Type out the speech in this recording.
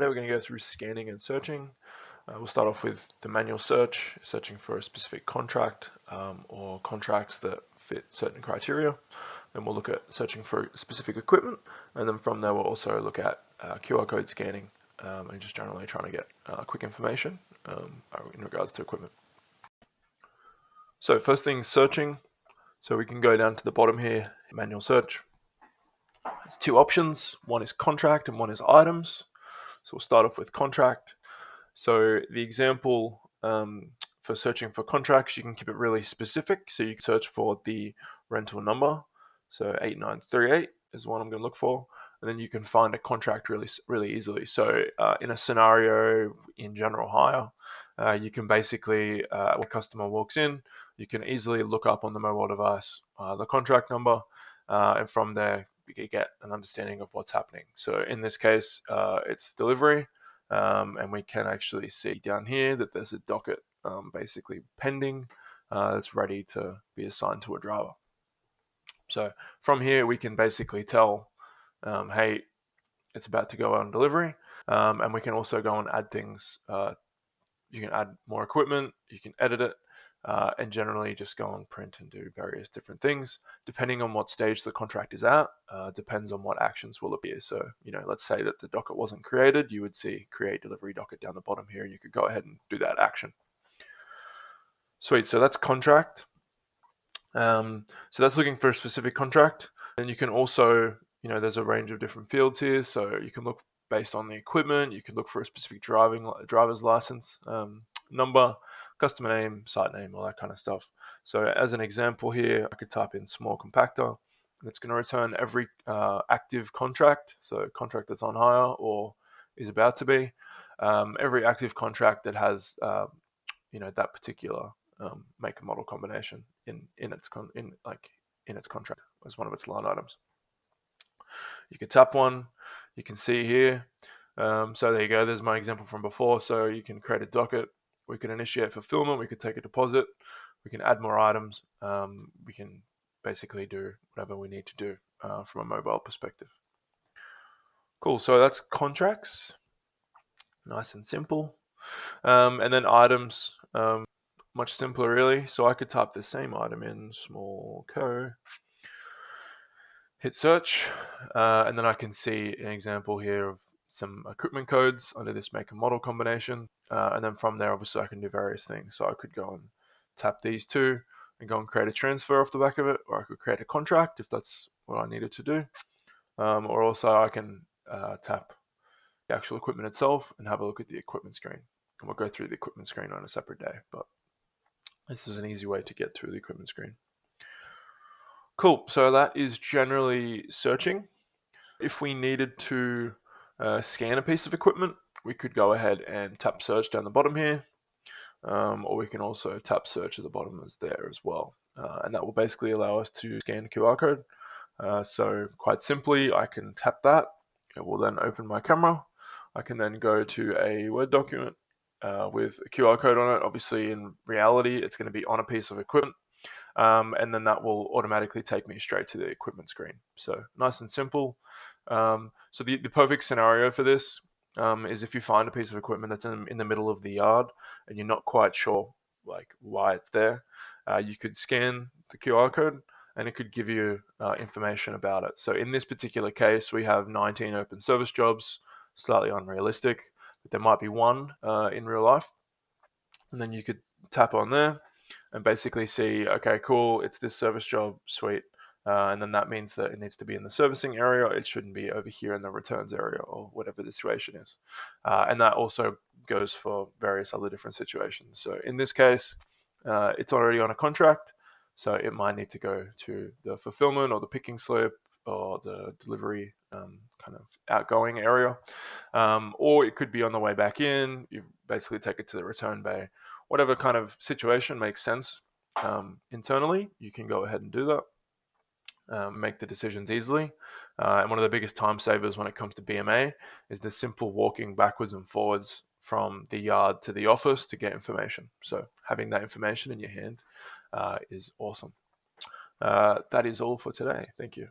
Today we're going to go through scanning and searching. We'll start off with the manual search, searching for a specific contract or contracts that fit certain criteria. Then we'll look at searching for specific equipment, and then from there we'll also look at QR code scanning and just generally trying to get quick information in regards to equipment. So first thing, searching. So we can go down to the bottom here, manual search. There's two options, one is contract and one is items. So we'll start off with contract. So the example for searching for contracts, you can keep it really specific. So you can search for the rental number. So 8938 is the one I'm going to look for. And then you can find a contract really easily. So in a scenario in general hire, you can basically, when a customer walks in, you can easily look up on the mobile device the contract number, and from there you can get an understanding of what's happening. So in this case, it's delivery, and we can actually see down here that there's a docket basically pending that's ready to be assigned to a driver. So from here we can basically tell, hey, it's about to go on delivery, and we can also go and add things. You can add more equipment, you can edit it, and generally just go and print and do various different things. Depending on what stage the contract is at, depends on what actions will appear. So, let's say that the docket wasn't created, you would see create delivery docket down the bottom here, and you could go ahead and do that action. Sweet, so that's contract. So that's looking for a specific contract. And you can also, there's a range of different fields here. So you can look based on the equipment, you can look for a specific driver's license number, customer name, site name, all that kind of stuff. So as an example here, I could type in small compactor, and it's going to return every active contract, so contract that's on hire or is about to be, every active contract that has that particular make and model combination in its contract as one of its line items. You can tap one, you can see here. So there you go, there's my example from before. So you can create a docket, we can initiate fulfillment, we could take a deposit, we can add more items, we can basically do whatever we need to do from a mobile perspective. Cool, so that's contracts, nice and simple. And then items, much simpler really. So I could type the same item in, small co, hit search, and then I can see an example here of some equipment codes under this make and model combination, and then from there obviously I can do various things. So I could go and tap these two and go and create a transfer off the back of it, or I could create a contract if that's what I needed to do, or also I can tap the actual equipment itself and have a look at the equipment screen, and we'll go through the equipment screen on a separate day, but this is an easy way to get through the equipment screen. Cool, so that is generally searching. If we needed to scan a piece of equipment, we could go ahead and tap search down the bottom here, or we can also tap search at the bottom as there as well, and that will basically allow us to scan QR code. So quite simply, I can tap that, it will then open my camera. I can then go to a Word document with a QR code on it. Obviously in reality it's going to be on a piece of equipment, and then that will automatically take me straight to the equipment screen. So nice and simple. So the perfect scenario for this is if you find a piece of equipment that's in the middle of the yard and you're not quite sure why it's there, you could scan the QR code and it could give you information about it. So in this particular case, we have 19 open service jobs, slightly unrealistic, but there might be one in real life. And then you could tap on there and basically see, okay, cool, it's this service job, sweet. And then that means that it needs to be in the servicing area. It shouldn't be over here in the returns area or whatever the situation is. And that also goes for various other different situations. So in this case, it's already on a contract, so it might need to go to the fulfillment or the picking slip or the delivery kind of outgoing area. Or it could be on the way back in. You basically take it to the return bay. Whatever kind of situation makes sense internally, you can go ahead and do that. Make the decisions easily. And one of the biggest time savers when it comes to BMA is the simple walking backwards and forwards from the yard to the office to get information. So having that information in your hand is awesome. That is all for today. Thank you.